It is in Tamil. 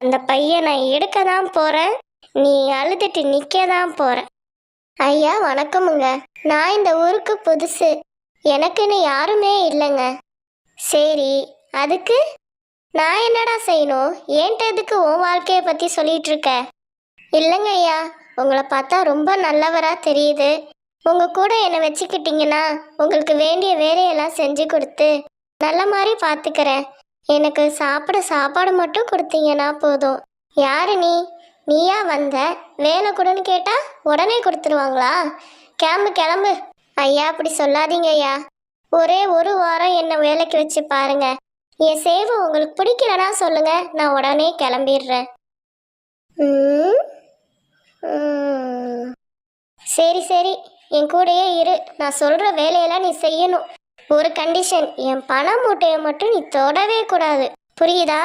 அந்த பைய நான் எடுக்க தான் போறேன். நீ அழுதுட்டு நிக்க தான் போற. ஐயா வணக்கமுங்க. நான் இந்த ஊருக்கு புதுசு. எனக்குன்னு யாருமே இல்லைங்க. சரி, அதுக்கு நான் என்னடா செய்யணும்? ஏன்ட்ட எதுக்கு உன் வாழ்க்கையை பத்தி சொல்லிட்டு இருக்க? இல்லைங்க ஐயா, உங்களை பார்த்தா ரொம்ப நல்லவரா தெரியுது. உங்க கூட என்னை வச்சுக்கிட்டீங்கன்னா உங்களுக்கு வேண்டிய வேலையெல்லாம் செஞ்சு கொடுத்து நல்ல மாதிரி பார்த்துக்கிறேன். எனக்கு சாப்பிட சாப்பாடு மட்டும் கொடுத்தீங்கன்னா போதும். யாரு நீ? நீயா வந்த? வேலை கொடுன்னு கேட்டா உடனே கொடுத்துருவாங்களா? கிளம்பு கிளம்பு. ஐயா அப்படி சொல்லாதீங்க ஐயா. ஒரே ஒரு வாரம் என்னை வேலைக்கு வச்சு பாருங்க. என் சேவை உங்களுக்கு பிடிக்கலன்னா சொல்லுங்க, நான் உடனே கிளம்பிடுறேன். சரி சரி, என் கூடயே இரு. நான் சொல்ற வேலையெல்லாம் நீ செய்யணும். ஒரு கண்டிஷன், என் பண மூட்டையை மட்டும் நீ தொடவே கூடாது. புரியுதா?